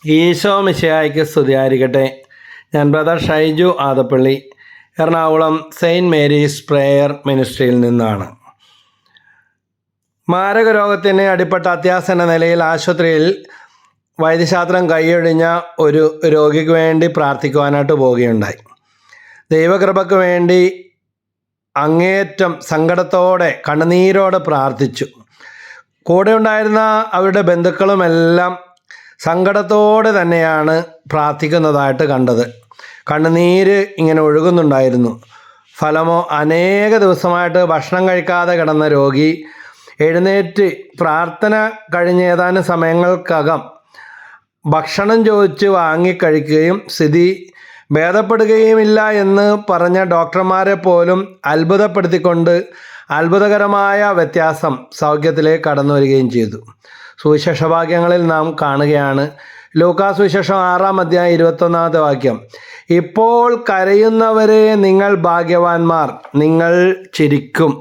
ഈശോ മിശിഹായ്ക്ക് സ്തുതിയായിരിക്കട്ടെ. ഞാൻ brother Shaiju Adappally, Ernakulam saint Mary's prayer മിനിസ്ട്രിയിൽ നിന്നാണ്. മാരക രോഗത്തിന് അടിപ്പെട്ട അത്യാസന്ന നിലയിൽ ആശുപത്രിയിൽ വൈദ്യശാസ്ത്രം കൈയൊഴിഞ്ഞ ഒരു രോഗിക്ക് വേണ്ടി പ്രാർത്ഥിക്കുവാനായിട്ട് പോവുകയുണ്ടായി. ദൈവകൃപയ്ക്ക് വേണ്ടി അങ്ങേയറ്റം സങ്കടത്തോടെ കണ്ണുനീരോടെ പ്രാർത്ഥിച്ചു. കൂടെ ഉണ്ടായിരുന്ന അവരുടെ ബന്ധുക്കളുമെല്ലാം സങ്കടത്തോടെ തന്നെയാണ് പ്രാർത്ഥിക്കുന്നതായിട്ട് കണ്ടത്. കണ്ണുനീര് ഇങ്ങനെ ഒഴുകുന്നുണ്ടായിരുന്നു. ഫലമോ, അനേക ദിവസമായിട്ട് ഭക്ഷണം കഴിക്കാതെ കിടന്ന രോഗി എഴുന്നേറ്റ് പ്രാർത്ഥന കഴിഞ്ഞ ഏതാനും സമയങ്ങൾക്കകം ഭക്ഷണം ചോദിച്ച് വാങ്ങിക്കഴിക്കുകയും സ്ഥിതി ഭേദപ്പെടുകയുമില്ല എന്ന് പറഞ്ഞ ഡോക്ടർമാരെ പോലും അത്ഭുതപ്പെടുത്തിക്കൊണ്ട് അത്ഭുതകരമായ വ്യത്യാസം സൗഖ്യത്തിലേക്ക് കടന്നു വരികയും ചെയ്തു. സുവിശേഷഭാഗ്യങ്ങളിൽ നാം കാണുകയാണ്. ലൂക്കാസ് സുവിശേഷം 6-ാം അധ്യായം 21-ാമത്തെ വാക്യം, ഇപ്പോൾ കരയുന്നവരെ നിങ്ങൾ ഭാഗ്യവാന്മാർ, നിങ്ങൾ ചിരിക്കും.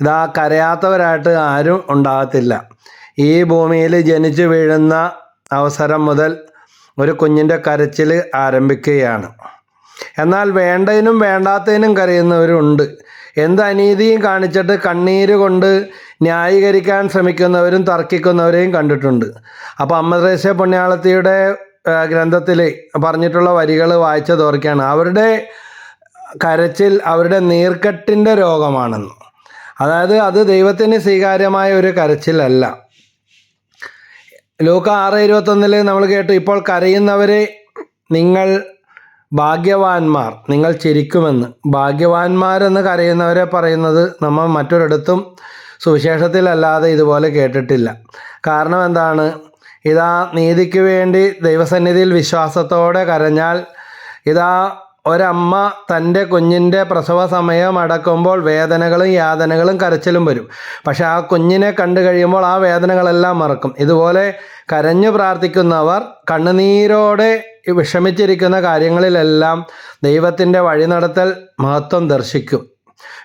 ഇതാ, കരയാത്തവരായിട്ട് ആരും ഉണ്ടാകത്തില്ല. ഈ ഭൂമിയിൽ ജനിച്ചു വീഴുന്ന അവസരം മുതൽ ഒരു കുഞ്ഞിൻ്റെ കരച്ചിൽ ആരംഭിക്കുകയാണ്. എന്നാൽ വേണ്ടതിനും വേണ്ടാത്തതിനും കരയുന്നവരുണ്ട്. എന്ത് അനീതിയും കാണിച്ചിട്ട് കണ്ണീര് കൊണ്ട് ന്യായീകരിക്കാൻ ശ്രമിക്കുന്നവരും തർക്കിക്കുന്നവരെയും കണ്ടിട്ടുണ്ട്. അപ്പോൾ അമ്മ ത്രേസ്യ പുണ്യാളത്തിയുടെ ഗ്രന്ഥത്തിൽ പറഞ്ഞിട്ടുള്ള വരികൾ വായിച്ചത് ഓർക്കുകയാണ്. അവരുടെ കരച്ചിൽ അവരുടെ നീർക്കെട്ടിൻ്റെ രോഗമാണെന്ന്. അതായത് അത് ദൈവത്തിന് സ്വീകാര്യമായ ഒരു കരച്ചിലല്ല. ലൂക്ക 6:21 നമ്മൾ കേട്ടു, ഇപ്പോൾ കരയുന്നവരെ നിങ്ങൾ ഭാഗ്യവാന്മാർ, നിങ്ങൾ ചിരിക്കുമെന്ന്. ഭാഗ്യവാന്മാരെന്ന് കരയുന്നവരെ പറയുന്നത് നമ്മൾ മറ്റൊരിടത്തും സുവിശേഷത്തിലല്ലാതെ ഇതുപോലെ കേട്ടിട്ടില്ല. കാരണം എന്താണ്? ഇതാ, നീതിക്ക് വേണ്ടി ദൈവസന്നിധിയിൽ വിശ്വാസത്തോടെ കരഞ്ഞാൽ, ഇതാ ഒരമ്മ തൻ്റെ കുഞ്ഞിൻ്റെ പ്രസവ സമയം അടക്കുമ്പോൾ വേദനകളും യാതനകളും കരച്ചിലും വരും. പക്ഷെ ആ കുഞ്ഞിനെ കണ്ടു കഴിയുമ്പോൾ ആ വേദനകളെല്ലാം മറക്കും. ഇതുപോലെ കരഞ്ഞു പ്രാർത്ഥിക്കുന്നവർ കണ്ണുനീരോടെ വിഷമിച്ചിരിക്കുന്ന കാര്യങ്ങളിലെല്ലാം ദൈവത്തിൻ്റെ വഴിനടത്തൽ മഹത്വം ദർശിക്കും.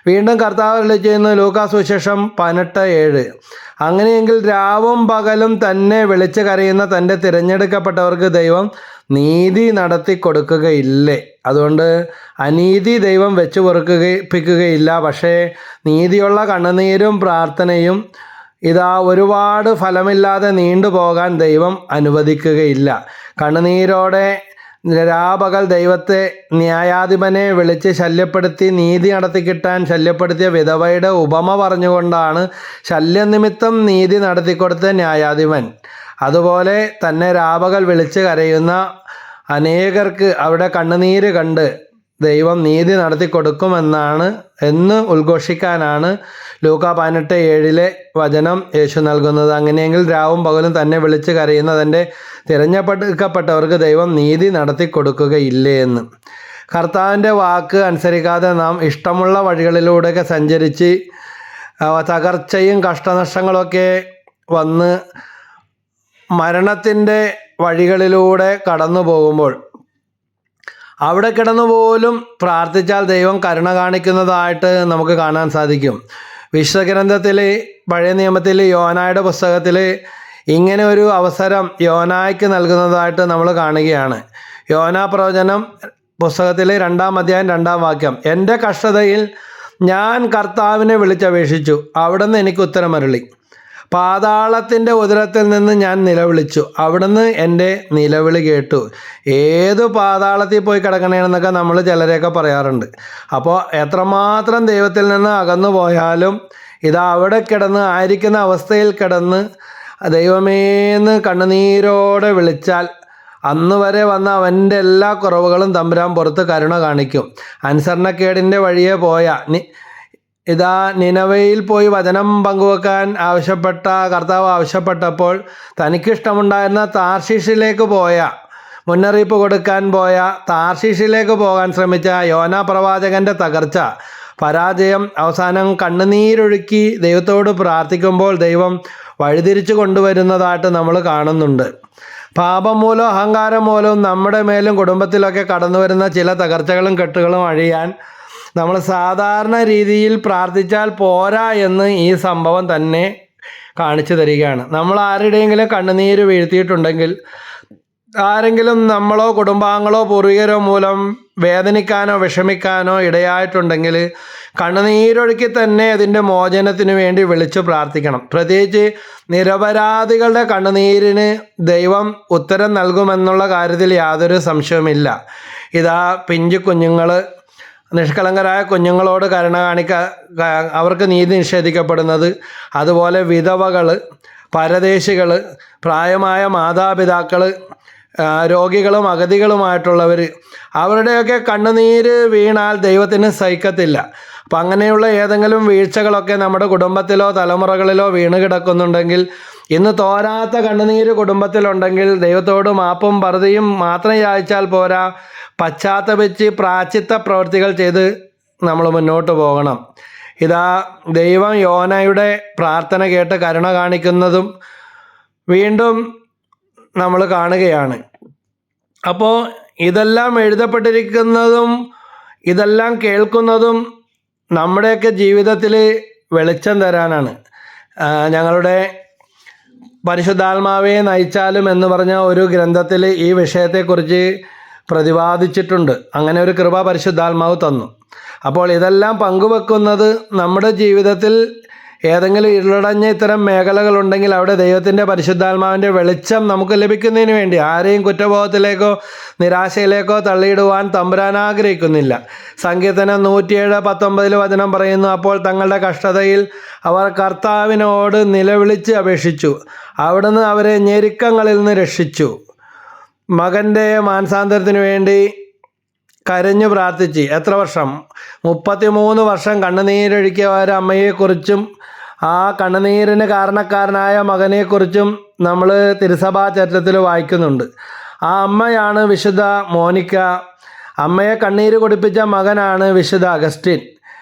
വീണ്ടും കർത്താവ് അരുളിച്ചെയ്യുന്നു, ലൂക്കാസ് സുവിശേഷം 18:7, അങ്ങനെയെങ്കിൽ രാവും പകലും തന്നെ വിളിച്ച് കരയുന്ന തൻ്റെ തിരഞ്ഞെടുക്കപ്പെട്ടവർക്ക് ദൈവം നീതി നടത്തി കൊടുക്കുകയില്ലേ? അതുകൊണ്ട് അനീതി ദൈവം വെച്ച് പൊറുപ്പിക്കുകയില്ല. പക്ഷേ നീതിയുള്ള കണ്ണുനീരും പ്രാർത്ഥനയും ഇതാ ഒരുപാട് ഫലമില്ലാതെ നീണ്ടുപോകാൻ ദൈവം അനുവദിക്കുകയില്ല. കണ്ണുനീരോടെ രാപകൽ ദൈവത്തെ, ന്യായാധിപനെ വിളിച്ച് ശല്യപ്പെടുത്തി നീതി നടത്തിക്കിട്ടാൻ ശല്യപ്പെടുത്തിയ വിധവയുടെ ഉപമ പറഞ്ഞുകൊണ്ടാണ് ശല്യനിമിത്തം നീതി നടത്തിക്കൊടുത്ത ന്യായാധിപൻ. അതുപോലെ തന്നെ രാപകൽ വിളിച്ച് കരയുന്ന അനേകർക്ക് അവിടെ കണ്ണുനീര് കണ്ട് ദൈവം നീതി നടത്തി കൊടുക്കുമെന്നാണ് എന്ന് ഉദ്ഘോഷിക്കാനാണ് ലൂക്ക 18:7 വചനം യേശു നൽകുന്നത്. അങ്ങനെയെങ്കിൽ രാവും പകലും തന്നെ വിളിച്ച് കരയുന്ന തൻ്റെ തിരഞ്ഞെടുക്കപ്പെട്ടവർക്ക് ദൈവം നീതി നടത്തി കൊടുക്കുകയില്ലേ എന്ന്. കർത്താവിൻ്റെ വാക്ക് അനുസരിക്കാതെ നാം ഇഷ്ടമുള്ള വഴികളിലൂടെയൊക്കെ സഞ്ചരിച്ച് തകർച്ചയും കഷ്ടനഷ്ടങ്ങളൊക്കെ വന്ന് മരണത്തിൻ്റെ വഴികളിലൂടെ കടന്നു പോകുമ്പോൾ അവിടെ കിടന്നു പോലും പ്രാർത്ഥിച്ചാൽ ദൈവം കരുണ കാണിക്കുന്നതായിട്ട് നമുക്ക് കാണാൻ സാധിക്കും. വിശുദ്ധഗ്രന്ഥത്തിൽ, പഴയ നിയമത്തിൽ, യോനായുടെ പുസ്തകത്തിൽ ഇങ്ങനെ ഒരു അവസരം യോനായ്ക്ക് നൽകുന്നതായിട്ട് നമ്മൾ കാണുകയാണ്. യോനാ പ്രവചനം പുസ്തകത്തിൽ 2-ാം അധ്യായം 2-ാം വാക്യം, എൻ്റെ കഷ്ടതയിൽ ഞാൻ കർത്താവിനെ വിളിച്ചപേക്ഷിച്ചു, അവിടുന്ന് എനിക്ക് ഉത്തരമരുളി. പാതാളത്തിൻ്റെ ഉദരത്തിൽ നിന്ന് ഞാൻ നിലവിളിച്ചു, അവിടുന്ന് എൻ്റെ നിലവിളി കേട്ടു. ഏത് പാതാളത്തിൽ പോയി കിടക്കണേന്നൊക്കെ നമ്മൾ ചിലരെയൊക്കെ പറയാറുണ്ട്. അപ്പോൾ എത്രമാത്രം ദൈവത്തിൽ നിന്ന് അകന്നു പോയാലും ഇതാ അവിടെ കിടന്ന് ആയിരിക്കുന്ന അവസ്ഥയിൽ കിടന്ന് ദൈവമേന്ന് കണ്ണുനീരോടെ വിളിച്ചാൽ അന്ന് വരെ വന്ന അവൻ്റെ എല്ലാ കുറവുകളും തമ്പുരാൻ പുറത്ത് കരുണ കാണിക്കും. അനുസരണക്കേടിൻ്റെ വഴിയെ പോയ ഇതാ നിനവയിൽ പോയി വചനം പങ്കുവെക്കാൻ ആവശ്യപ്പെട്ട കർത്താവ് ആവശ്യപ്പെട്ടപ്പോൾ തനിക്കിഷ്ടമുണ്ടായിരുന്ന താർശീഷിലേക്ക് പോയ, മുന്നറിയിപ്പ് കൊടുക്കാൻ പോയ താർശീഷിലേക്ക് പോകാൻ ശ്രമിച്ച യോനാ പ്രവാചകൻ്റെ തകർച്ച, പരാജയം, അവസാനം കണ്ണുനീരൊഴുക്കി ദൈവത്തോട് പ്രാർത്ഥിക്കുമ്പോൾ ദൈവം വഴിതിരിച്ചു കൊണ്ടുവരുന്നതായിട്ട് നമ്മൾ കാണുന്നുണ്ട്. പാപം മൂലവും അഹങ്കാരം മൂലവും നമ്മുടെ മേലും കുടുംബത്തിലൊക്കെ കടന്നു വരുന്ന ചില തകർച്ചകളും കെട്ടുകളും അഴിയാൻ നമ്മൾ സാധാരണ രീതിയിൽ പ്രാർത്ഥിച്ചാൽ പോരാ എന്ന് ഈ സംഭവം തന്നെ കാണിച്ചു തരികയാണ്. നമ്മൾ ആരുടെയെങ്കിലും കണ്ണുനീര് വീഴ്ത്തിയിട്ടുണ്ടെങ്കിൽ ആരെങ്കിലും നമ്മളോ കുടുംബാംഗങ്ങളോ പൂർവികരോ മൂലം വേദനിക്കാനോ വിഷമിക്കാനോ ഇടയായിട്ടുണ്ടെങ്കിൽ കണ്ണുനീരൊഴുക്കി തന്നെ അതിൻ്റെ മോചനത്തിന് വേണ്ടി വിളിച്ചു പ്രാർത്ഥിക്കണം. പ്രത്യേകിച്ച് നിരപരാധികളുടെ കണ്ണുനീരിന് ദൈവം ഉത്തരം നൽകുമെന്നുള്ള കാര്യത്തിൽ യാതൊരു സംശയവുമില്ല. ഇതാ പിഞ്ചു കുഞ്ഞുങ്ങൾ, നിഷ്കളങ്കരായ കുഞ്ഞുങ്ങളോട് കരുണ അവർക്ക് നീതി നിഷേധിക്കപ്പെടുന്നത്, അതുപോലെ വിധവകൾ, പരദേശികൾ, പ്രായമായ മാതാപിതാക്കൾ, രോഗികളും അഗതികളുമായിട്ടുള്ളവർ, അവരുടെയൊക്കെ കണ്ണുനീര് വീണാൽ ദൈവത്തിന് സഹിക്കത്തില്ല. അപ്പം അങ്ങനെയുള്ള ഏതെങ്കിലും വീഴ്ചകളൊക്കെ നമ്മുടെ കുടുംബത്തിലോ തലമുറകളിലോ വീണ് കിടക്കുന്നുണ്ടെങ്കിൽ, ഇന്ന് തോരാത്ത കണ്ണുനീര് കുടുംബത്തിലുണ്ടെങ്കിൽ ദൈവത്തോട് മാപ്പും പറുതിയും മാത്രം യാചിച്ചാൽ പോരാ, പശ്ചാത്തപിച്ച് പ്രായശ്ചിത്ത പ്രവൃത്തികൾ ചെയ്ത് നമ്മൾ മുന്നോട്ട് പോകണം. ഇതാ ദൈവം യോനയുടെ പ്രാർത്ഥന കേട്ട് കരുണ കാണിക്കുന്നതും വീണ്ടും നമ്മൾ കാണുകയാണ്. അപ്പോൾ ഇതെല്ലാം എഴുതപ്പെട്ടിരിക്കുന്നതും ഇതെല്ലാം കേൾക്കുന്നതും നമ്മുടെയൊക്കെ ജീവിതത്തിൽ വെളിച്ചം തരാനാണ്. ഞങ്ങളുടെ പരിശുദ്ധാത്മാവെ നയിച്ചാലും എന്ന് പറഞ്ഞ ഒരു ഗ്രന്ഥത്തിൽ ഈ വിഷയത്തെക്കുറിച്ച് പ്രതിപാദിച്ചിട്ടുണ്ട്. അങ്ങനെ ഒരു കൃപ പരിശുദ്ധാത്മാവ് തന്നു. അപ്പോൾ ഇതെല്ലാം പങ്കുവെക്കുന്നത് നമ്മുടെ ജീവിതത്തിൽ ഏതെങ്കിലും ഇരുളടഞ്ഞ ഇത്തരം മേഖലകളുണ്ടെങ്കിൽ അവിടെ ദൈവത്തിൻ്റെ പരിശുദ്ധാത്മാവിൻ്റെ വെളിച്ചം നമുക്ക് ലഭിക്കുന്നതിന് വേണ്ടി, ആരെയും കുറ്റബോധത്തിലേക്കോ നിരാശയിലേക്കോ തള്ളിയിടുവാൻ തമ്പുരാൻ ആഗ്രഹിക്കുന്നില്ല. സങ്കീർത്തനം 107:19 വചനം പറയുന്നു, അപ്പോൾ തങ്ങളുടെ കഷ്ടതയിൽ അവർ കർത്താവിനോട് നിലവിളിച്ച് അപേക്ഷിച്ചു, അവിടുന്ന് അവരെ ഞെരുക്കങ്ങളിൽ നിന്ന് രക്ഷിച്ചു. മകൻ്റെ മാനസാന്തരത്തിന് വേണ്ടി കരഞ്ഞു പ്രാർത്ഥിച്ച് എത്ര വർഷം, 33 വർഷം കണ്ണുനീരൊഴുക്കിയ ഒരമ്മയെക്കുറിച്ചും ആ കണ്ണുനീരിന് കാരണക്കാരനായ മകനെക്കുറിച്ചും നമ്മൾ തിരുസഭാ ചരിത്രത്തിൽ വായിക്കുന്നുണ്ട്. ആ അമ്മയാണ് വിശുദ്ധ മോനിക്ക. അമ്മയെ കണ്ണീര് കുടിപ്പിച്ച മകനാണ് വിശുദ്ധ അഗസ്റ്റിൻ.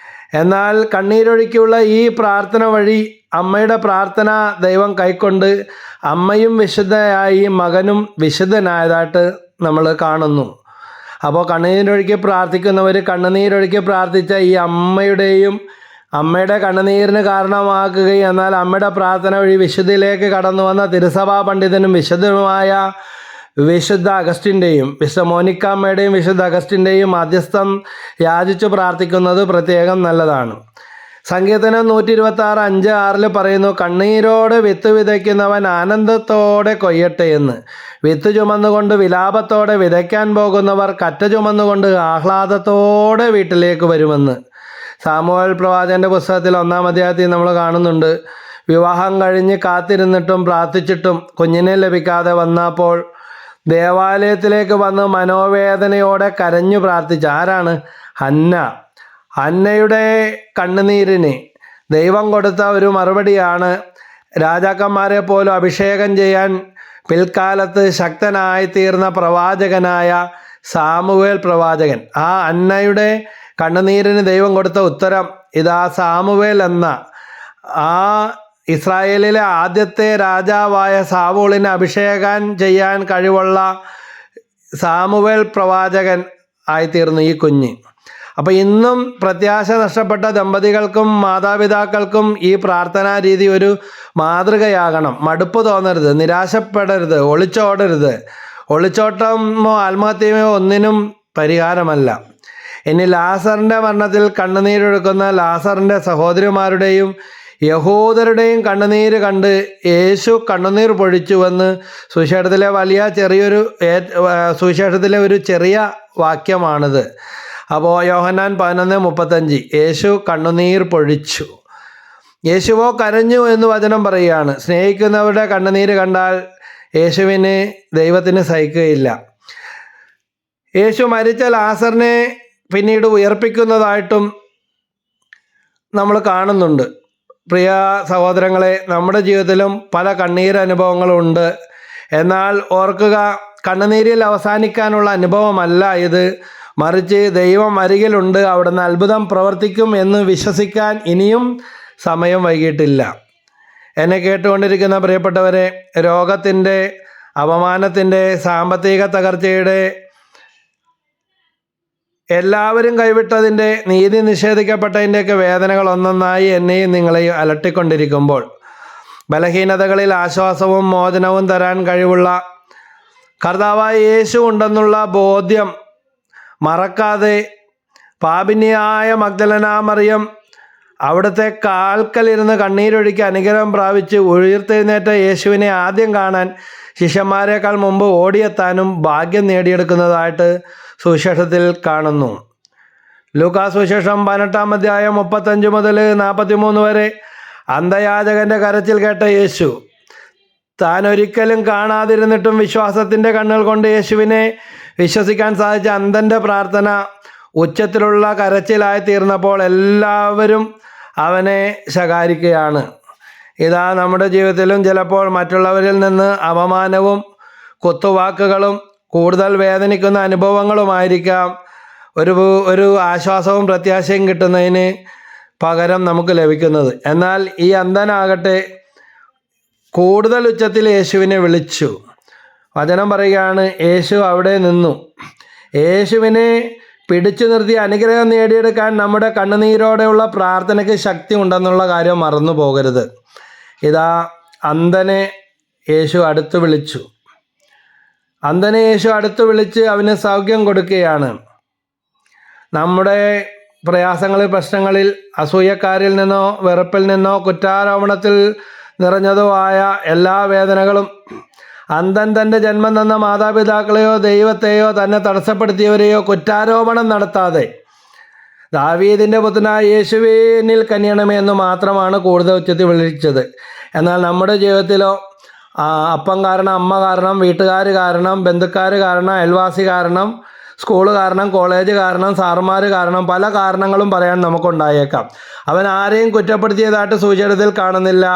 എന്നാൽ കണ്ണീരൊഴുക്കിയുള്ള ഈ പ്രാർത്ഥന വഴി അമ്മയുടെ പ്രാർത്ഥന ദൈവം കൈക്കൊണ്ട് അമ്മയും വിശുദ്ധയായി മകനും വിശുദ്ധനായതായിട്ട് നമ്മൾ കാണുന്നു. അപ്പോൾ കണ്ണുനീരൊഴുക്കി പ്രാർത്ഥിക്കുന്നവർ കണ്ണുനീരൊഴുക്കി പ്രാർത്ഥിച്ച ഈ അമ്മയുടെ കണ്ണുനീരിന് കാരണമാക്കുകയും എന്നാൽ അമ്മയുടെ പ്രാർത്ഥന വഴി വിശുദ്ധിയിലേക്ക് കടന്നു വന്ന തിരുസഭാ പണ്ഡിതനും വിശുദ്ധനുമായ വിശുദ്ധ അഗസ്റ്റിൻ്റെയും വിശുദ്ധ മോനിക്കാമ്മയുടെയും വിശുദ്ധ അഗസ്റ്റിൻ്റെയും മധ്യസ്ഥം യാചിച്ചു പ്രാർത്ഥിക്കുന്നത് പ്രത്യേകം നല്ലതാണ്. സങ്കീർത്തനം 126:5-6 പറയുന്നു, കണ്ണീരോട് വിത്ത് വിതയ്ക്കുന്നവൻ ആനന്ദത്തോടെ കൊയ്യട്ടെ എന്ന്. വിത്ത് ചുമന്നുകൊണ്ട് വിലാപത്തോടെ വിതയ്ക്കാൻ പോകുന്നവർ കറ്റ ചുമന്നുകൊണ്ട് ആഹ്ലാദത്തോടെ വീട്ടിലേക്ക് വരുമെന്ന്. സാമുവേൽ പ്രവാചകൻ്റെ പുസ്തകത്തിൽ 1-ാം അധ്യായത്തിൽ നമ്മൾ കാണുന്നുണ്ട്, വിവാഹം കഴിഞ്ഞ് കാത്തിരുന്നിട്ടും പ്രാർത്ഥിച്ചിട്ടും കുഞ്ഞിനെ ലഭിക്കാതെ വന്നപ്പോൾ ദേവാലയത്തിലേക്ക് വന്ന് മനോവേദനയോടെ കരഞ്ഞു പ്രാർത്ഥിച്ച ആരാണ്? ഹന്ന. ഹന്നയുടെ കണ്ണുനീരിന് ദൈവം കൊടുത്ത ഒരു മറുപടിയാണ് രാജാക്കന്മാരെ പോലും അഭിഷേകം ചെയ്യാൻ പിൽക്കാലത്ത് ശക്തനായി തീർന്ന പ്രവാചകനായ സാമുവേൽ പ്രവാചകൻ. ആ അന്നയുടെ കണ്ണുനീരിന് ദൈവം കൊടുത്ത ഉത്തരം ഇതാ സാമുവേൽ എന്ന ആ ഇസ്രായേലിലെ ആദ്യത്തെ രാജാവായ സാവൂളിനെ അഭിഷേകം ചെയ്യാൻ കഴിവുള്ള സാമുവേൽ പ്രവാചകൻ ആയിത്തീർന്നു ഈ കുഞ്ഞ്. അപ്പോൾ ഇന്നും പ്രത്യാശ നഷ്ടപ്പെട്ട ദമ്പതികൾക്കും മാതാപിതാക്കൾക്കും ഈ പ്രാർത്ഥനാ രീതി ഒരു മാതൃകയാകണം. മടുപ്പ് തോന്നരുത്, നിരാശപ്പെടരുത്, ഒളിച്ചോടരുത്. ഒളിച്ചോട്ടമോ ആത്മഹത്യമോ ഒന്നിനും പരിഹാരമല്ല. ഇനി ലാസറിൻ്റെ മരണത്തിൽ കണ്ണുനീരൊഴുക്കുന്ന ലാസറിൻ്റെ സഹോദരിമാരുടെയും യഹൂദരുടെയും കണ്ണുനീര് കണ്ട് യേശു കണ്ണുനീർ പൊഴിച്ചുവെന്ന് സുവിശേഷത്തിലെ ഒരു ചെറിയ വാക്യമാണിത്. അപ്പോൾ യോഹന്നാൻ 11:35 യേശു കണ്ണുനീർ പൊഴിച്ചു. യേശുവോ കരഞ്ഞു എന്ന് വചനം പറയുകയാണ്. സ്നേഹിക്കുന്നവരുടെ കണ്ണുനീര് കണ്ടാൽ ദൈവത്തിന് സഹിക്കുകയില്ല. യേശു മരിച്ച ലാസറിനെ പിന്നീട് ഉയർപ്പിക്കുന്നതായിട്ടും നമ്മൾ കാണുന്നുണ്ട്. പ്രിയ സഹോദരങ്ങളെ, നമ്മുടെ ജീവിതത്തിലും പല കണ്ണീരനുഭവങ്ങളുണ്ട്. എന്നാൽ ഓർക്കുക, കണ്ണുനീരിൽ അവസാനിക്കാനുള്ള അനുഭവമല്ല ഇത്. മറിച്ച് ദൈവം അരികിലുണ്ട്, അവിടുന്ന് അത്ഭുതം പ്രവർത്തിക്കും എന്ന് വിശ്വസിക്കാൻ ഇനിയും സമയം വൈകിട്ടില്ല. എന്നെ കേട്ടുകൊണ്ടിരിക്കുന്ന പ്രിയപ്പെട്ടവരെ, രോഗത്തിൻ്റെ, അപമാനത്തിൻ്റെ, സാമ്പത്തിക തകർച്ചയുടെ, എല്ലാവരും കൈവിട്ടതിൻ്റെ, നീതി നിഷേധിക്കപ്പെട്ടതിൻ്റെയൊക്കെ വേദനകൾ ഒന്നൊന്നായി എന്നെയും നിങ്ങളെയും അലട്ടിക്കൊണ്ടിരിക്കുമ്പോൾ ബലഹീനതകളിൽ ആശ്വാസവും മോചനവും തരാൻ കഴിവുള്ള കർത്താവായ യേശു ഉണ്ടെന്നുള്ള ബോധ്യം മറക്കാതെ പാപിനിയായ മഗ്ദലന മറിയം അവിടുത്തെ കാൽക്കലിരുന്ന് കണ്ണീരൊഴുക്കി അനുഗ്രഹം പ്രാപിച്ച് ഉയർത്തെഴുന്നേറ്റ യേശുവിനെ ആദ്യം കാണാൻ ശിഷ്യന്മാരെക്കാൾ മുമ്പ് ഓടിയെത്താനും ഭാഗ്യം നേടിയെടുക്കുന്നതായിട്ട് സുവിശേഷത്തിൽ കാണുന്നു. ലൂക്കാ സുവിശേഷം 18-ാം അധ്യായം 35 മുതൽ 43 വരെ അന്ധയാചകൻ്റെ കരച്ചിൽ കേട്ട യേശു താൻ ഒരിക്കലും കാണാതിരുന്നിട്ടും വിശ്വാസത്തിൻ്റെ കണ്ണുകൾ കൊണ്ട് യേശുവിനെ വിശ്വസിക്കാൻ സാധിച്ച അന്ധൻ്റെ പ്രാർത്ഥന ഉച്ചത്തിലുള്ള കരച്ചിലായി തീർന്നപ്പോൾ എല്ലാവരും അവനെ ശകാരിക്കുകയാണ്. ഇതാ നമ്മുടെ ജീവിതത്തിലും ചിലപ്പോൾ മറ്റുള്ളവരിൽ നിന്ന് അപമാനവും കുത്തുവാക്കുകളും കൂടുതൽ വേദനിക്കുന്ന അനുഭവങ്ങളുമായിരിക്കാം ഒരു ആശ്വാസവും പ്രത്യാശയും കിട്ടുന്നതിന് പകരം നമുക്ക് ലഭിക്കുന്നത്. എന്നാൽ ഈ അന്ധനാകട്ടെ കൂടുതൽ ഉച്ചത്തിൽ യേശുവിനെ വിളിച്ചു. വചനം പറയുകയാണ്, യേശു അവിടെ നിന്നു. യേശുവിനെ പിടിച്ചു നിർത്തി അനുഗ്രഹം നേടിയെടുക്കാൻ നമ്മുടെ കണ്ണുനീരോടെയുള്ള പ്രാർത്ഥനയ്ക്ക് ശക്തി ഉണ്ടെന്നുള്ള കാര്യം മറന്നു പോകരുത്. ഇതാ അന്ധനെ യേശു അടുത്ത് വിളിച്ചു. അന്ധനെ യേശു അടുത്ത് വിളിച്ച് അവന് സൗഖ്യം കൊടുക്കുകയാണ്. നമ്മുടെ പ്രയാസങ്ങളിൽ, പ്രശ്നങ്ങളിൽ, അസൂയക്കാരിൽ നിന്നോ വെറുപ്പിൽ നിന്നോ കുറ്റാരോപണത്തിൽ നിറഞ്ഞതോ ആയ എല്ലാ വേദനകളും അന്ധൻ തൻ്റെ ജന്മം തന്ന മാതാപിതാക്കളെയോ ദൈവത്തെയോ തന്നെ തടസ്സപ്പെടുത്തിയവരെയോ കുറ്റാരോപണം നടത്താതെ ദാവീദിൻ്റെ പുത്രനായ യേശുവേ എന്നിൽ കനിയണമേ എന്ന് മാത്രമാണ് കൂടുതൽ ഉച്ചത്തിൽ വിളിച്ചത്. എന്നാൽ നമ്മുടെ ജീവിതത്തിലോ അപ്പം കാരണം, അമ്മ കാരണം, വീട്ടുകാർ കാരണം, ബന്ധുക്കാർ കാരണം, അയൽവാസി കാരണം, സ്കൂൾ കാരണം, കോളേജ് കാരണം, സാറുമാർ കാരണം, പല കാരണങ്ങളും പറയാൻ നമുക്കുണ്ടായേക്കാം. അവൻ ആരെയും കുറ്റപ്പെടുത്തിയതായിട്ട് സുവിശേഷത്തിൽ കാണുന്നില്ല.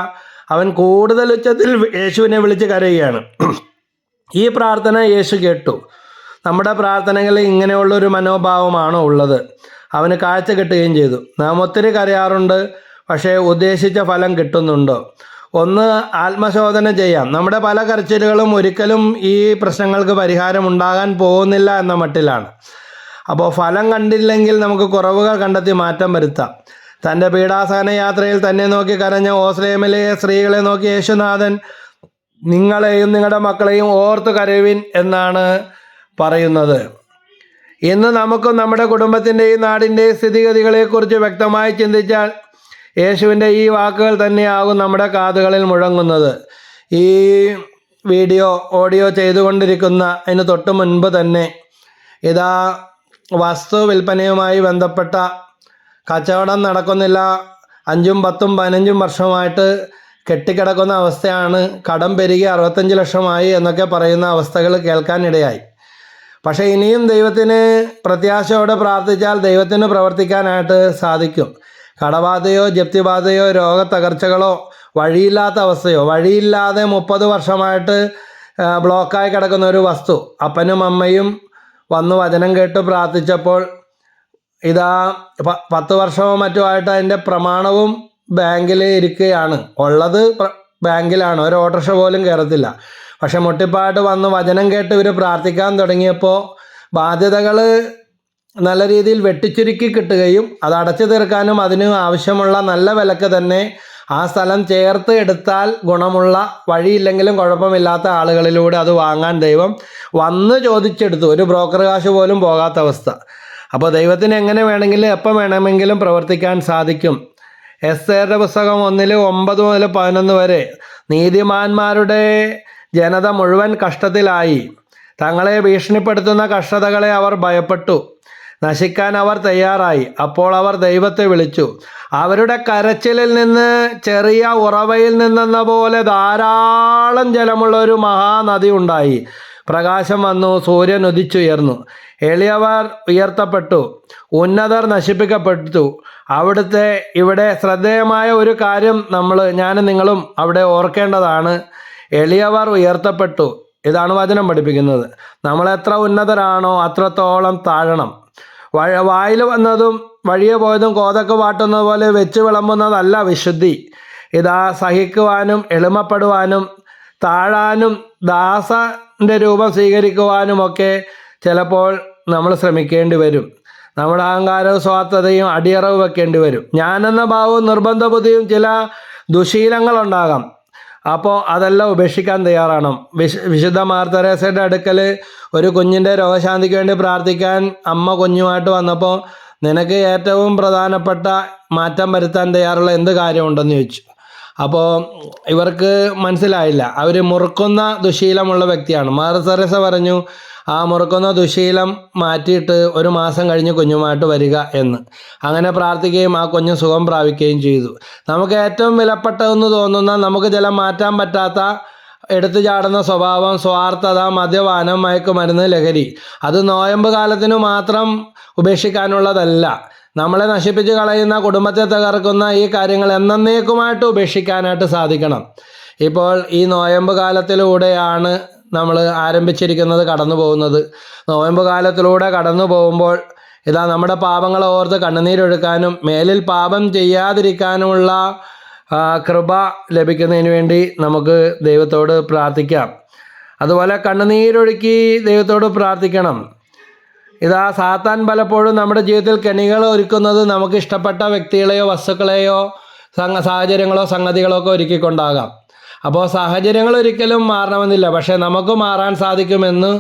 അവൻ കൂടുതൽ ഉച്ചത്തിൽ യേശുവിനെ വിളിച്ച് കരയുകയാണ്. ഈ പ്രാർത്ഥന യേശു കേട്ടു. നമ്മുടെ പ്രാർത്ഥനകളിൽ ഇങ്ങനെയുള്ളൊരു മനോഭാവമാണോ ഉള്ളത്? അവന് കാഴ്ച കിട്ടുകയും ചെയ്തു. നാം ഒത്തിരി കരയാറുണ്ട്, പക്ഷേ ഉദ്ദേശിച്ച ഫലം കിട്ടുന്നുണ്ടോ? ഒന്ന് ആത്മശോധന ചെയ്യാം. നമ്മുടെ പല കരച്ചിലുകളും ഒരിക്കലും ഈ പ്രശ്നങ്ങൾക്ക് പരിഹാരം ഉണ്ടാകാൻ പോകുന്നില്ല എന്ന മട്ടിലാണ്. അപ്പോൾ ഫലം കണ്ടില്ലെങ്കിൽ നമുക്ക് കുറവുകൾ കണ്ടെത്തി മാറ്റം വരുത്താം. തൻ്റെ പീഡാസഹന യാത്രയിൽ തന്നെ നോക്കി കരഞ്ഞ ഓസ്ലേമിലെ സ്ത്രീകളെ നോക്കി യേശുനാഥൻ നിങ്ങളെയും നിങ്ങളുടെ മക്കളെയും ഓർത്ത് കരയുവിൻ എന്നാണ് പറയുന്നത്. ഇന്ന് നമുക്കും നമ്മുടെ കുടുംബത്തിൻ്റെയും നാടിൻ്റെയും സ്ഥിതിഗതികളെക്കുറിച്ച് വ്യക്തമായി ചിന്തിച്ചാൽ യേശുവിൻ്റെ ഈ വാക്കുകൾ തന്നെയാകും നമ്മുടെ കാതുകളിൽ മുഴങ്ങുന്നത്. ഈ ഓഡിയോ ചെയ്തുകൊണ്ടിരിക്കുന്ന അതിന് തൊട്ട് മുൻപ് തന്നെ ഇതാ വസ്തു വിൽപ്പനയുമായി ബന്ധപ്പെട്ട കച്ചവടം നടക്കുന്നില്ല, 5, 10, 15 വർഷമായിട്ട് കെട്ടിക്കിടക്കുന്ന അവസ്ഥയാണ്, കടം പെരുകി 65 ലക്ഷമായി എന്നൊക്കെ പറയുന്ന അവസ്ഥകൾ കേൾക്കാനിടയായി. പക്ഷേ ഇനിയും ദൈവത്തിന് പ്രത്യാശയോടെ പ്രാർത്ഥിച്ചാൽ ദൈവത്തിന് പ്രവർത്തിക്കാനായിട്ട് സാധിക്കും. കടബാധയോ ജപ്തിബാധയോ രോഗത്തകർച്ചകളോ വഴിയില്ലാത്ത അവസ്ഥയോ, വഴിയില്ലാതെ 30 വർഷമായിട്ട് ബ്ലോക്കായി കിടക്കുന്ന ഒരു വസ്തു അപ്പനും അമ്മയും വന്ന് വചനം കേട്ട് പ്രാർത്ഥിച്ചപ്പോൾ ഇതാ 10 വർഷമോ മറ്റോ ആയിട്ട് അതിൻ്റെ പ്രമാണവും ബാങ്കിൽ ഇരിക്കുകയാണ്. ഉള്ളത് ബാങ്കിലാണ്, ഒരു ഓട്ടോറിക്ഷ പോലും കയറത്തില്ല. പക്ഷെ മുട്ടിപ്പായിട്ട് വന്ന് വചനം കേട്ട് ഇവർ പ്രാർത്ഥിക്കാൻ തുടങ്ങിയപ്പോൾ ബാധ്യതകൾ നല്ല രീതിയിൽ വെട്ടിച്ചുരുക്കി കിട്ടുകയും അത് അടച്ചു തീർക്കാനും അതിന് ആവശ്യമുള്ള നല്ല വിലക്ക് തന്നെ ആ സ്ഥലം ചേർത്ത് എടുത്താൽ ഗുണമുള്ള, വഴിയില്ലെങ്കിലും കുഴപ്പമില്ലാത്ത ആളുകളിലൂടെ അത് വാങ്ങാൻ ദൈവം വന്ന് ചോദിച്ചെടുത്തു. ഒരു ബ്രോക്കർ കാശ് പോലും പോകാത്ത അവസ്ഥ. അപ്പോൾ ദൈവത്തിന് എങ്ങനെ വേണമെങ്കിലും എപ്പം വേണമെങ്കിലും പ്രവർത്തിക്കാൻ സാധിക്കും. എസ്തേറിൻ്റെ പുസ്തകം 1:9 മുതൽ 11 വരെ നീതിമാന്മാരുടെ ജനത മുഴുവൻ കഷ്ടത്തിലായി. തങ്ങളെ ഭീഷണിപ്പെടുത്തുന്ന കഷ്ടതകളെ അവർ ഭയപ്പെട്ടു. നശിക്കാൻ അവർ തയ്യാറായി. അപ്പോൾ അവർ ദൈവത്തെ വിളിച്ചു. അവരുടെ കരച്ചിലിൽ നിന്ന് ചെറിയ ഉറവയിൽ നിന്നെന്ന പോലെ ധാരാളം ജലമുള്ള ഒരു മഹാനദി ഉണ്ടായി. പ്രകാശം വന്നു, സൂര്യൻ ഉദിച്ചുയർന്നു. എളിയവർ ഉയർത്തപ്പെട്ടു, ഉന്നതർ നശിപ്പിക്കപ്പെട്ടു. ഇവിടെ ശ്രദ്ധേയമായ ഒരു കാര്യം ഞാനും നിങ്ങളും അവിടെ ഓർക്കേണ്ടതാണ്. എളിയവർ ഉയർത്തപ്പെട്ടു. ഇതാണ് വചനം പഠിപ്പിക്കുന്നത്. നമ്മളെത്ര ഉന്നതരാണോ അത്രത്തോളം താഴണം. വായിൽ വന്നതും വഴിയെ പോയതും കോതക്ക് വാട്ടുന്നത് പോലെ വെച്ച് വിളമ്പുന്നതല്ല വിശുദ്ധി. ഇതാ സഹിക്കുവാനും എളിമപ്പെടുവാനും താഴാനും ദാസൻ്റെ രൂപം സ്വീകരിക്കുവാനുമൊക്കെ ചിലപ്പോൾ നമ്മൾ ശ്രമിക്കേണ്ടി വരും. നമ്മുടെ അഹങ്കാരവും സ്വാർത്ഥതയും അടിയറവ് വെക്കേണ്ടി വരും. ഞാനെന്ന ഭാവവും നിർബന്ധ ബുദ്ധിയും ചില ദുശീലങ്ങളുണ്ടാകാം. അപ്പോൾ അതെല്ലാം ഉപേക്ഷിക്കാൻ തയ്യാറാണ്. വിശുദ്ധ മാർ തെരേസയുടെ അടുക്കൽ ഒരു കുഞ്ഞിൻ്റെ രോഗശാന്തിക്ക് വേണ്ടി പ്രാർത്ഥിക്കാൻ അമ്മ കുഞ്ഞുമായിട്ട് വന്നപ്പോൾ നിനക്ക് ഏറ്റവും പ്രധാനപ്പെട്ട മാറ്റം വരുത്താൻ തയ്യാറുള്ള എന്ത് കാര്യമുണ്ടെന്ന് ചോദിച്ചു. അപ്പോൾ ഇവർക്ക് മനസ്സിലായില്ല, അവർ മുറുക്കുന്ന ദുശീലമുള്ള വ്യക്തിയാണ്. മാർ തെരേസ പറഞ്ഞു, ആ മുറുക്കുന്ന ദുശീലം മാറ്റിയിട്ട് 1 മാസം കഴിഞ്ഞ് കുഞ്ഞുമായിട്ട് വരിക എന്ന്. അങ്ങനെ പ്രാർത്ഥിക്കുകയും ആ കുഞ്ഞ് സുഖം പ്രാപിക്കുകയും ചെയ്തു. നമുക്ക് ഏറ്റവും വിലപ്പെട്ടതെന്ന് തോന്നുന്ന, നമുക്ക് ചില മാറ്റാൻ പറ്റാത്ത എടുത്തു ചാടുന്ന സ്വഭാവം, സ്വാർത്ഥത, മദ്യപാനം, മയക്കുമരുന്ന്, ലഹരി, അത് നോയമ്പ് കാലത്തിനു മാത്രം ഉപേക്ഷിക്കാനുള്ളതല്ല. നമ്മളെ നശിപ്പിച്ച് കളയുന്ന, കുടുംബത്തെ തകർക്കുന്ന ഈ കാര്യങ്ങൾ എന്നേക്കുമായിട്ട് ഉപേക്ഷിക്കാനായിട്ട് സാധിക്കണം. ഇപ്പോൾ ഈ നോയമ്പ് കാലത്തിലൂടെയാണ് നമ്മൾ ആരംഭിച്ചിരിക്കുന്നത്, കടന്നു പോകുന്നത്. നോയമ്പ് കാലത്തിലൂടെ കടന്നു പോകുമ്പോൾ ഇതാ നമ്മുടെ പാപങ്ങളെ ഓർത്ത് കണ്ണുനീരൊഴുക്കാനും മേലിൽ പാപം ചെയ്യാതിരിക്കാനുമുള്ള കൃപ ലഭിക്കുന്നതിന് വേണ്ടി നമുക്ക് ദൈവത്തോട് പ്രാർത്ഥിക്കാം. അതുപോലെ കണ്ണുനീരൊഴുക്കി ദൈവത്തോട് പ്രാർത്ഥിക്കണം. ഇതാ സാത്താൻ പലപ്പോഴും നമ്മുടെ ജീവിതത്തിൽ കെണികൾ ഒരുക്കുന്നത് നമുക്ക് ഇഷ്ടപ്പെട്ട വ്യക്തികളെയോ വസ്തുക്കളെയോ സാഹചര്യങ്ങളോ സംഗതികളോ ഒക്കെ ഒരുക്കിക്കൊണ്ടാകാം. അപ്പോൾ സാഹചര്യങ്ങൾ ഒരിക്കലും മാറണമെന്നില്ല, പക്ഷേ നമുക്ക് മാറാൻ സാധിക്കുമെന്ന്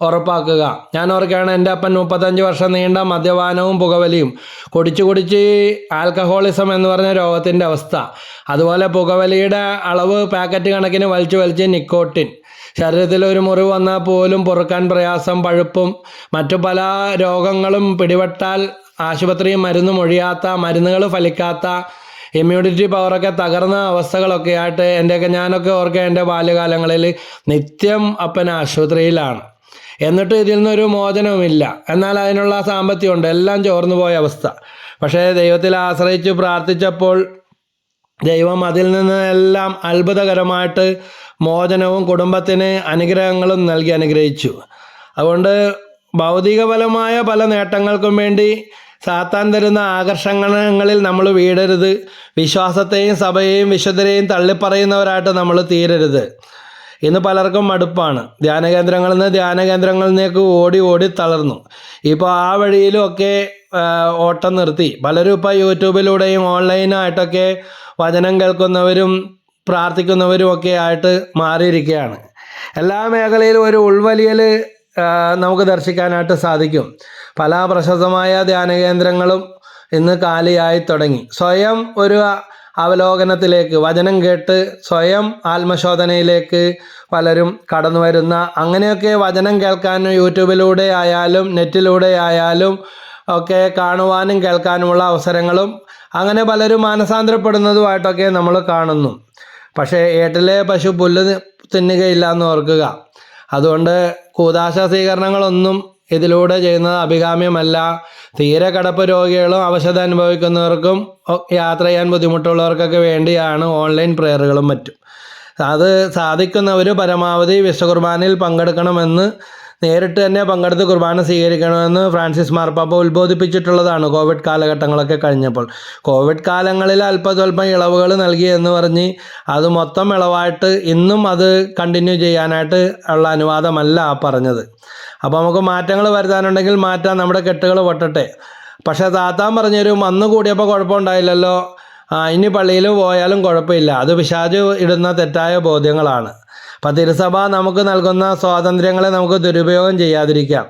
ഉറപ്പാക്കുക. ഞാൻ ഓർക്കുകയാണ്, എൻ്റെ അപ്പൻ 35 വർഷം നീണ്ട മദ്യപാനവും പുകവലിയും, കുടിച്ച് ആൽക്കഹോളിസം എന്ന് പറഞ്ഞ രോഗത്തിൻ്റെ അവസ്ഥ, അതുപോലെ പുകവലിയുടെ അളവ് പാക്കറ്റ് കണക്കിന് വലിച്ച് നിക്കോട്ടിൻ, ശരീരത്തിൽ ഒരു മുറിവ് വന്നാൽ പോലും പൊറുക്കാൻ പ്രയാസം, പഴുപ്പും മറ്റു പല രോഗങ്ങളും പിടിപെട്ടാൽ ആശുപത്രിയും മരുന്നും ഒഴിയാത്ത, മരുന്നുകൾ ഫലിക്കാത്ത, ഇമ്മ്യൂണിറ്റി പവറൊക്കെ തകർന്ന അവസ്ഥകളൊക്കെ ആയിട്ട് ഞാനൊക്കെ ഓർക്കുക, എൻ്റെ ബാല്യകാലങ്ങളിൽ നിത്യം അപ്പൻ ആശുപത്രിയിലാണ്. എന്നിട്ട് ഇതിൽ നിന്നൊരു മോചനവുമില്ല. എന്നാൽ അതിനുള്ള സാമ്പത്തികമുണ്ട്, എല്ലാം ചോർന്നു പോയ അവസ്ഥ. പക്ഷേ ദൈവത്തിൽ ആശ്രയിച്ച് പ്രാർത്ഥിച്ചപ്പോൾ ദൈവം അതിൽ നിന്നെല്ലാം അത്ഭുതകരമായിട്ട് മോചനവും കുടുംബത്തിന് അനുഗ്രഹങ്ങളും നൽകി അനുഗ്രഹിച്ചു. അതുകൊണ്ട് ഭൗതികപരമായ പല നേട്ടങ്ങൾക്കും വേണ്ടി സാത്താൻ തരുന്ന ആകർഷണങ്ങളിൽ നമ്മൾ വീഴരുത്. വിശ്വാസത്തെയും സഭയെയും വിശുദ്ധരെയും തള്ളിപ്പറയുന്നവരായിട്ട് നമ്മൾ തീരരുത്. ഇന്ന് പലർക്കും മടുപ്പാണ്. ധ്യാനകേന്ദ്രങ്ങളിൽ നിന്നേക്ക് ഓടി തളർന്നു. ഇപ്പോൾ ആ വഴിയിലുമൊക്കെ ഓട്ടം നിർത്തി. പലരും ഇപ്പോൾ യൂട്യൂബിലൂടെയും ഓൺലൈനായിട്ടൊക്കെ വചനം കേൾക്കുന്നവരും പ്രാർത്ഥിക്കുന്നവരും ഒക്കെ ആയിട്ട് മാറിയിരിക്കുകയാണ്. എല്ലാ മേഖലയിലും ഒരു ഉൾവലിയൽ നമുക്ക് ദർശിക്കാനായിട്ട് സാധിക്കും. പല പ്രശസ്തമായ ധ്യാനകേന്ദ്രങ്ങളും ഇന്ന് കാലിയായി തുടങ്ങി. സ്വയം ഒരു അവലോകനത്തിലേക്ക്, വചനം കേട്ട് സ്വയം ആത്മശോധനയിലേക്ക് പലരും കടന്നു വരുന്ന, അങ്ങനെയൊക്കെ വചനം കേൾക്കാൻ യൂട്യൂബിലൂടെ ആയാലും നെറ്റിലൂടെ ആയാലും ഒക്കെ കാണുവാനും കേൾക്കാനുമുള്ള അവസരങ്ങളും അങ്ങനെ പലരും മാനസാന്തരപ്പെടുന്നതുമായിട്ടൊക്കെ നമ്മൾ കാണുന്നു. പക്ഷേ ഏട്ടിലെ പശു പുല്ല് തിന്നുകയില്ല എന്ന് ഓർക്കുക. അതുകൊണ്ട് കൂദാശ സ്വീകരണങ്ങളൊന്നും ഇതിലൂടെ ചെയ്യുന്നത് അഭികാമ്യമല്ല. തീരെ കിടപ്പ് രോഗികളും അവശത അനുഭവിക്കുന്നവർക്കും യാത്ര ചെയ്യാൻ ബുദ്ധിമുട്ടുള്ളവർക്കൊക്കെ വേണ്ടിയാണ് ഓൺലൈൻ പ്രേയറുകളും മറ്റും. അത് സാധിക്കുന്നവർ പരമാവധി വിശ്വകുർബാനയിൽ പങ്കെടുക്കണമെന്ന്, നേരിട്ട് തന്നെ പങ്കെടുത്ത് കുർബാന സ്വീകരിക്കണമെന്ന് ഫ്രാൻസിസ് മാർപ്പാപ്പ ഉത്ബോധിപ്പിച്ചിട്ടുള്ളതാണ്. കോവിഡ് കാലഘട്ടങ്ങളൊക്കെ കഴിഞ്ഞപ്പോൾ, കോവിഡ് കാലങ്ങളിൽ അല്പസ്വല്പം ഇളവുകൾ നൽകി എന്ന് പറഞ്ഞ് അത് മൊത്തം ഇളവായിട്ട് ഇന്നും അത് കണ്ടിന്യൂ ചെയ്യാനായിട്ട് ഉള്ള അനുവാദമല്ല പറഞ്ഞത്. അപ്പോൾ നമുക്ക് മാറ്റങ്ങൾ വരുത്താനുണ്ടെങ്കിൽ മാറ്റാം, നമ്മുടെ കെട്ടുകൾ പൊട്ടട്ടെ. പക്ഷേ താത്താൻ പറഞ്ഞൊരു അന്ന് കൂടിയപ്പോൾ കുഴപ്പമുണ്ടായില്ലല്ലോ, ഇനി പള്ളിയിൽ പോയാലും കുഴപ്പമില്ല, അത് പിശാച് ഇടുന്ന തെറ്റായ ബോധ്യങ്ങളാണ്. അപ്പം തിരുസഭ നമുക്ക് നൽകുന്ന സ്വാതന്ത്ര്യങ്ങളെ നമുക്ക് ദുരുപയോഗം ചെയ്യാതിരിക്കാം.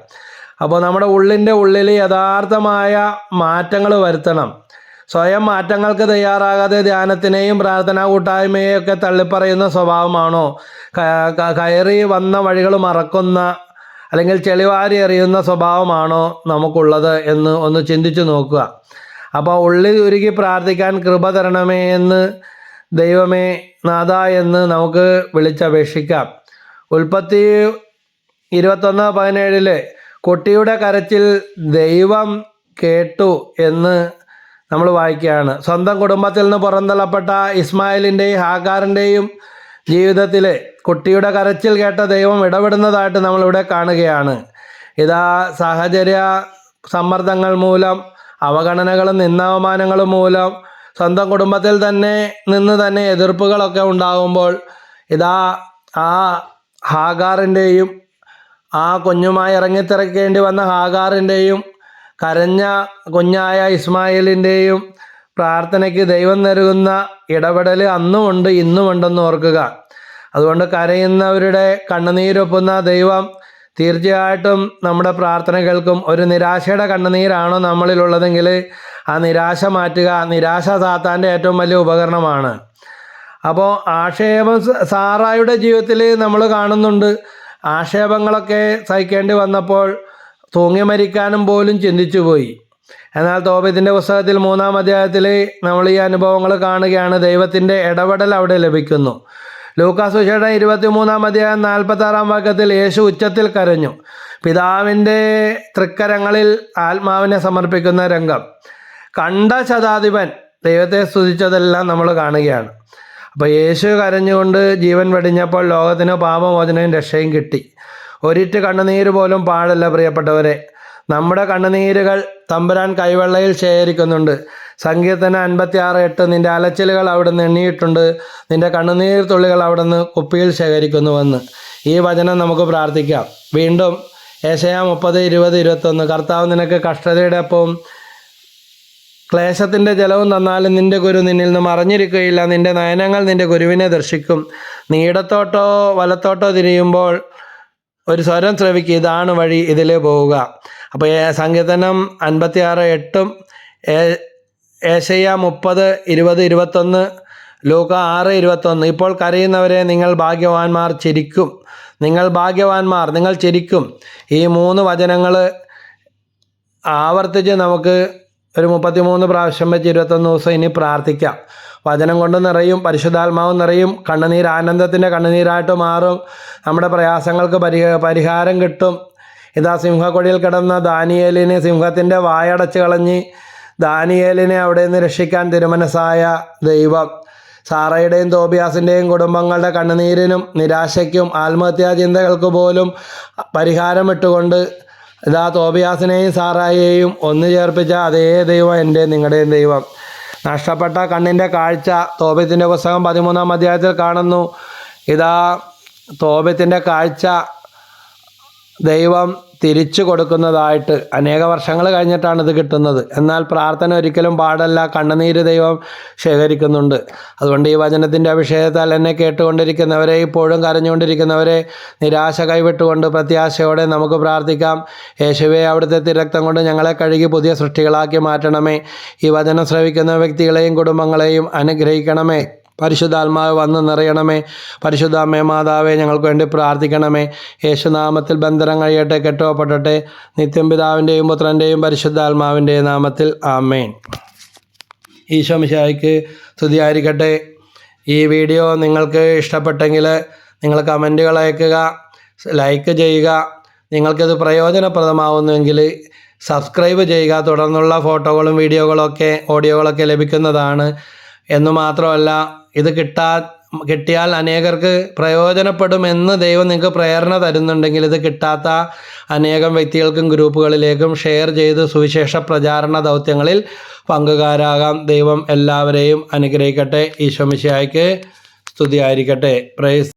അപ്പോൾ നമ്മുടെ ഉള്ളിൽ യഥാർത്ഥമായ മാറ്റങ്ങൾ വരുത്തണം. സ്വയം മാറ്റങ്ങൾക്ക് തയ്യാറാകാതെ ധ്യാനത്തിനെയും പ്രാർത്ഥനാ കൂട്ടായ്മയെയും ഒക്കെ തള്ളിപ്പറയുന്ന സ്വഭാവമാണോ, കയറി വന്ന വഴികൾ മറക്കുന്ന അല്ലെങ്കിൽ ചെളിവാരി എറിയുന്ന സ്വഭാവമാണോ നമുക്കുള്ളത് എന്ന് ഒന്ന് ചിന്തിച്ചു നോക്കുക. അപ്പോൾ ഉള്ളിൽ ഉരുകി പ്രാർത്ഥിക്കാൻ കൃപ തരണമേ എന്ന്, ദൈവമേ നാഥ എന്ന് നമുക്ക് വിളിച്ചപേക്ഷിക്കാം. ഉൽപ്പത്തി 21:17 കുട്ടിയുടെ കരച്ചിൽ ദൈവം കേട്ടു എന്ന് നമ്മൾ വായിക്കുകയാണ്. സ്വന്തം കുടുംബത്തിൽ നിന്ന് പുറന്തള്ളപ്പെട്ട ഇസ്മായിലിൻ്റെയും ഹാഗാറിൻ്റെയും ജീവിതത്തിൽ കുട്ടിയുടെ കരച്ചിൽ കേട്ട ദൈവം ഇടപെടുന്നതായിട്ട് നമ്മളിവിടെ കാണുകയാണ്. ഇതാ സാഹചര്യ സമ്മർദ്ദങ്ങൾ മൂലം, അവഗണനകളും നിന്ദാവമാനങ്ങളും മൂലം സ്വന്തം കുടുംബത്തിൽ തന്നെ എതിർപ്പുകളൊക്കെ ഉണ്ടാകുമ്പോൾ ഇതാ ആ ഹാഗാറിൻ്റെയും ആ കുഞ്ഞുമായി ഇറങ്ങിത്തിറക്കേണ്ടി വന്ന ഹാഗാറിൻ്റെയും കരഞ്ഞ കുഞ്ഞായ ഇസ്മായിലിൻ്റെയും പ്രാർത്ഥനയ്ക്ക് ദൈവം നൽകുന്ന ഇടപെടൽ അന്നുമുണ്ട് ഇന്നുമുണ്ടെന്ന് ഓർക്കുക. അതുകൊണ്ട് കരയുന്നവരുടെ കണ്ണുനീരൊപ്പുന്ന ദൈവം തീർച്ചയായിട്ടും നമ്മുടെ പ്രാർത്ഥന കേൾക്കും. ഒരു നിരാശയുടെ കണ്ണുനീരാണോ നമ്മളിലുള്ളതെങ്കിൽ ആ നിരാശ മാറ്റുക. നിരാശ സാത്താൻ്റെ ഏറ്റവും വലിയ ഉപകരണമാണ്. അപ്പോൾ ആക്ഷേപം സാറായുടെ ജീവിതത്തിൽ നമ്മൾ കാണുന്നുണ്ട്. ആക്ഷേപങ്ങളൊക്കെ സഹിക്കേണ്ടി വന്നപ്പോൾ തൂങ്ങി മരിക്കാനും പോലും ചിന്തിച്ചു പോയി. എന്നാൽ തോബീത്തിന്റെ പുസ്തകത്തിൽ 3-ാം അധ്യായത്തിൽ നമ്മൾ ഈ അനുഭവങ്ങൾ കാണുകയാണ്. ദൈവത്തിൻ്റെ ഇടപെടൽ അവിടെ ലഭിക്കുന്നു. ലൂക്കാസ് സുവിശേഷം 23-ാം അധ്യായം 46-ാം വാക്യത്തിൽ യേശു ഉച്ചത്തിൽ കരഞ്ഞു. പിതാവിൻ്റെ തൃക്കരങ്ങളിൽ ആത്മാവിനെ സമർപ്പിക്കുന്ന രംഗം കണ്ട ശതാധിപൻ ദൈവത്തെ സ്തുതിച്ചതെല്ലാം നമ്മൾ കാണുകയാണ്. അപ്പോൾ യേശു കരഞ്ഞുകൊണ്ട് ജീവൻ വെടിഞ്ഞപ്പോൾ ലോകത്തിന് പാപമോചനവും രക്ഷയും കിട്ടി. ഒരിറ്റ് കണ്ണുനീര് പോലും പാടില്ല പ്രിയപ്പെട്ടവരെ. നമ്മുടെ കണ്ണുനീരുകൾ തമ്പുരാൻ കൈവെള്ളയിൽ ശേഖരിക്കുന്നുണ്ട്. സങ്കീർത്തനം 56:8 നിൻ്റെ അലച്ചിലുകൾ അവിടുന്ന് എണ്ണിയിട്ടുണ്ട്, നിൻ്റെ കണ്ണുനീർ തുള്ളികൾ അവിടുന്ന് കുപ്പിയിൽ ശേഖരിക്കുന്നുവെന്ന്. ഈ വചനം നമുക്ക് പ്രാർത്ഥിക്കാം. വീണ്ടും യെശയ്യാ 30:20-21 കർത്താവ് നിനക്ക് കഷ്ടതയുടെ അപ്പവും ക്ലേശത്തിൻ്റെ ജലവും തന്നാലും നിൻ്റെ ഗുരു നിന്നിൽ നിന്ന് മറഞ്ഞിരിക്കുകയില്ല. നിൻ്റെ നയനങ്ങൾ നിൻ്റെ ഗുരുവിനെ ദർശിക്കും. നീ ഇടത്തോട്ടോ വലത്തോട്ടോ തിരിയുമ്പോൾ ഒരു സ്വരം ശ്രവിക്കുക, ഇതാണ് വഴി, ഇതിലേ പോവുക. അപ്പോൾ സങ്കീർത്തനം 56:8, യെശയ്യാ 30:20-21, ലൂക്കാ 6:21 ഇപ്പോൾ കരയുന്നവരെ നിങ്ങൾ ഭാഗ്യവാന്മാർ ചിരിക്കും. നിങ്ങൾ ഭാഗ്യവാന്മാർ, നിങ്ങൾ ചിരിക്കും. ഈ 3 വചനങ്ങൾ ആവർത്തിച്ച് നമുക്ക് ഒരു 33 പ്രാവശ്യം വെച്ച് 21 ദിവസം ഇനി പ്രാർത്ഥിക്കാം. വചനം കൊണ്ട് നിറയും, പരിശുദ്ധാത്മാവ് നിറയും, കണ്ണുനീർ ആനന്ദത്തിൻ്റെ കണ്ണുനീരായിട്ട് മാറും. നമ്മുടെ പ്രയാസങ്ങൾക്ക് പരിഹാരം കിട്ടും. ഇതാ സിംഹക്കൊടിയിൽ കിടന്ന ദാനിയേലിനെ സിംഹത്തിൻ്റെ വായടച്ച് കളഞ്ഞ് ദാനിയേലിനെ അവിടെ നിന്ന് രക്ഷിക്കാൻ തിരുമനസ്സായ ദൈവം സാറയുടെയും തോബിയാസിൻ്റെയും കുടുംബങ്ങളുടെ കണ്ണുനീരിനും നിരാശയ്ക്കും ആത്മഹത്യാ ചിന്തകൾക്ക് പോലും പരിഹാരം ഇട്ടുകൊണ്ട് ഇതാ തോബിയാസിനെയും സാറായെയും ഒന്ന് ചേർപ്പിച്ച അതേ ദൈവം എൻ്റെ നിങ്ങളുടെയും ദൈവം. നഷ്ടപ്പെട്ട കണ്ണിൻ്റെ കാഴ്ച തോബീത്തിൻ്റെ പുസ്തകം 13-ാം അധ്യായത്തിൽ കാണുന്നു. ഇതാ തോബീത്തിൻ്റെ കാഴ്ച ദൈവം തിരിച്ചു കൊടുക്കുന്നതായിട്ട്. അനേക വർഷങ്ങൾ കഴിഞ്ഞിട്ടാണ് ഇത് കിട്ടുന്നത്. എന്നാൽ പ്രാർത്ഥന ഒരിക്കലും പാടല്ല, കണ്ണുനീര് ദൈവം ശേഖരിക്കുന്നുണ്ട്. അതുകൊണ്ട് ഈ വചനത്തിൻ്റെ അഭിഷേകത്താൽ എന്നെ കേട്ടുകൊണ്ടിരിക്കുന്നവരെ, ഇപ്പോഴും കരഞ്ഞുകൊണ്ടിരിക്കുന്നവരെ നിരാശ കൈവിട്ടുകൊണ്ട് പ്രത്യാശയോടെ നമുക്ക് പ്രാർത്ഥിക്കാം. യേശുവേ, അവിടുത്തെ തിരക്തം കൊണ്ട് ഞങ്ങളെ കഴുകി പുതിയ സൃഷ്ടികളാക്കി മാറ്റണമേ. ഈ വചനം ശ്രവിക്കുന്ന വ്യക്തികളെയും കുടുംബങ്ങളെയും അനുഗ്രഹിക്കണമേ. പരിശുദ്ധാത്മാവ് വന്ന് നിറയണമേ. പരിശുദ്ധ അമ്മേ മാതാവേ, ഞങ്ങൾക്ക് വേണ്ടി പ്രാർത്ഥിക്കണമേ. യേശുനാമത്തിൽ ബന്ധനം കഴിയട്ടെ, കെട്ടുവപ്പെടട്ടെ. നിത്യം പിതാവിൻ്റെയും പുത്രൻ്റെയും പരിശുദ്ധാത്മാവിൻ്റെയും നാമത്തിൽ ആമേൻ. ഈശോ മിശിഹായ്ക്ക് സ്തുതിയായിരിക്കട്ടെ. ഈ വീഡിയോ നിങ്ങൾക്ക് ഇഷ്ടപ്പെട്ടെങ്കിൽ നിങ്ങൾ കമൻറ്റുകൾ അയക്കുക, ലൈക്ക് ചെയ്യുക. നിങ്ങൾക്കിത് പ്രയോജനപ്രദമാവുന്നുവെങ്കിൽ സബ്സ്ക്രൈബ് ചെയ്യുക. തുടർന്നുള്ള ഫോട്ടോകളും വീഡിയോകളൊക്കെ ഓഡിയോകളൊക്കെ ലഭിക്കുന്നതാണ്. എന്നു മാത്രമല്ല, ഇത് കിട്ടിയാൽ അനേകർക്ക് പ്രയോജനപ്പെടുമെന്ന് ദൈവം നിങ്ങൾക്ക് പ്രേരണ തരുന്നുണ്ടെങ്കിൽ ഇത് കിട്ടാത്ത അനേകം വ്യക്തികൾക്കും ഗ്രൂപ്പുകളിലേക്കും ഷെയർ ചെയ്ത് സുവിശേഷ പ്രചാരണ ദൗത്യങ്ങളിൽ പങ്കുകാരാകാം. ദൈവം എല്ലാവരെയും അനുഗ്രഹിക്കട്ടെ. ഈശോ മിശിഹായ്ക്ക് സ്തുതിയായിരിക്കട്ടെ. പ്രൈസ്